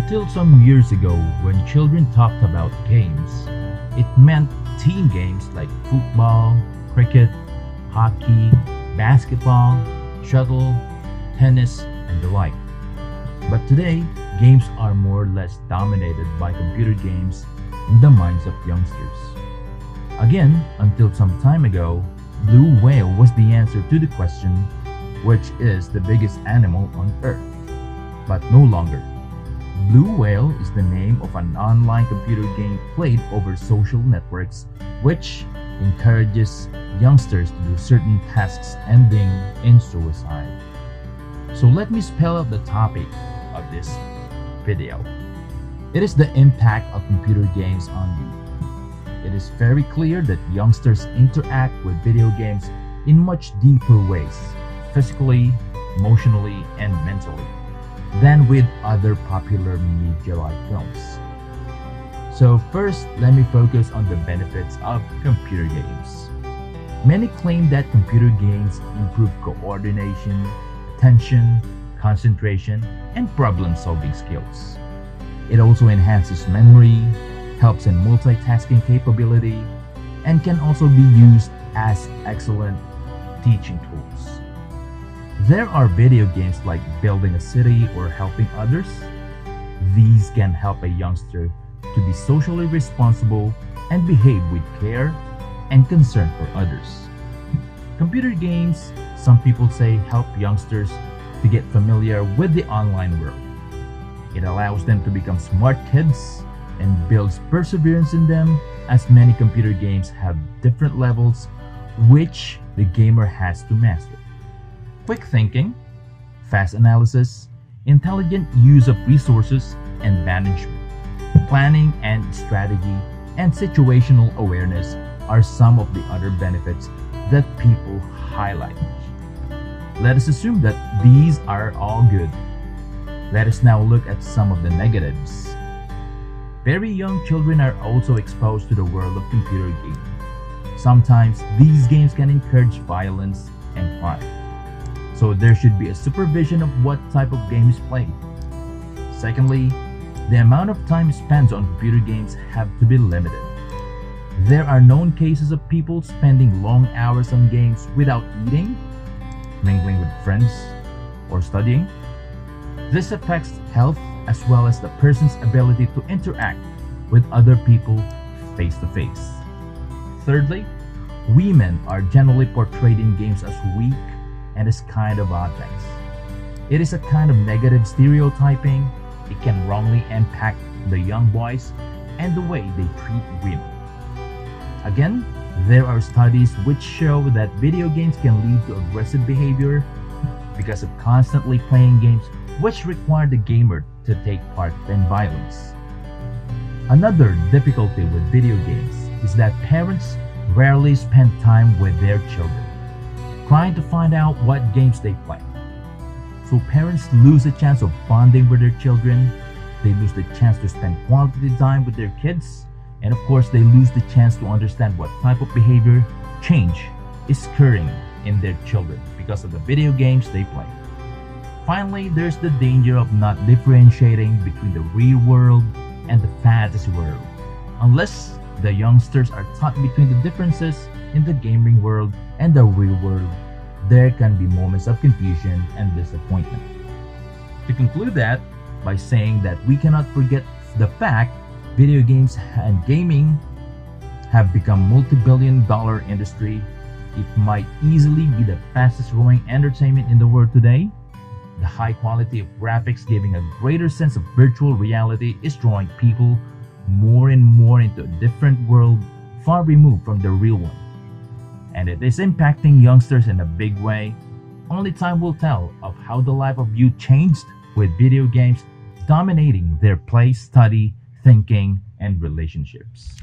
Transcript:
Until some years ago, when children talked about games, it meant team games like football, cricket, hockey, basketball, shuttle, tennis, and the like. But today, games are more or less dominated by computer games in the minds of youngsters. Again, until some time ago, blue whale was the answer to the question, which is the biggest animal on Earth? But no longer. Blue Whale is the name of an online computer game played over social networks, which encourages youngsters to do certain tasks ending in suicide. So let me spell out the topic of this video. It is the impact of computer games on youth. It is very clear that youngsters interact with video games in much deeper ways, physically, emotionally, and mentally, than with other popular media like films. So first, let me focus on the benefits of computer games. Many claim that computer games improve coordination, attention, concentration, and problem-solving skills. It also enhances memory, helps in multitasking capability, and can also be used as excellent teaching tools. There are video games like building a city or helping others. These can help a youngster to be socially responsible and behave with care and concern for others. Computer games, some people say, help youngsters to get familiar with the online world. It allows them to become smart kids and builds perseverance in them, as many computer games have different levels which the gamer has to master. Quick thinking, fast analysis, intelligent use of resources and management, planning and strategy, and situational awareness are some of the other benefits that people highlight. Let us assume that these are all good. Let us now look at some of the negatives. Very young children are also exposed to the world of computer gaming. Sometimes these games can encourage violence and crime. So there should be a supervision of what type of game is played. Secondly, the amount of time spent on computer games have to be limited. There are known cases of people spending long hours on games without eating, mingling with friends, or studying. This affects health as well as the person's ability to interact with other people face to face. Thirdly, women are generally portrayed in games as weak and as kind of objects. It is a kind of negative stereotyping. It can wrongly impact the young boys and the way they treat women. Again, there are studies which show that video games can lead to aggressive behavior because of constantly playing games which require the gamer to take part in violence. Another difficulty with video games is that parents rarely spend time with their children, trying to find out what games they play. So parents lose the chance of bonding with their children, they lose the chance to spend quality time with their kids, and of course they lose the chance to understand what type of behavior change is occurring in their children because of the video games they play. Finally, there's the danger of not differentiating between the real world and the fantasy world. Unless the youngsters are taught between the differences in the gaming world and the real world, there can be moments of confusion and disappointment. To conclude that, by saying that we cannot forget the fact video games and gaming have become multi-billion-dollar industry, it might easily be the fastest growing entertainment in the world today. The high quality of graphics giving a greater sense of virtual reality is drawing people more and more into a different world far removed from the real one. And it is impacting youngsters in a big way. Only time will tell of how the life of youth changed with video games dominating their play, study, thinking, and relationships.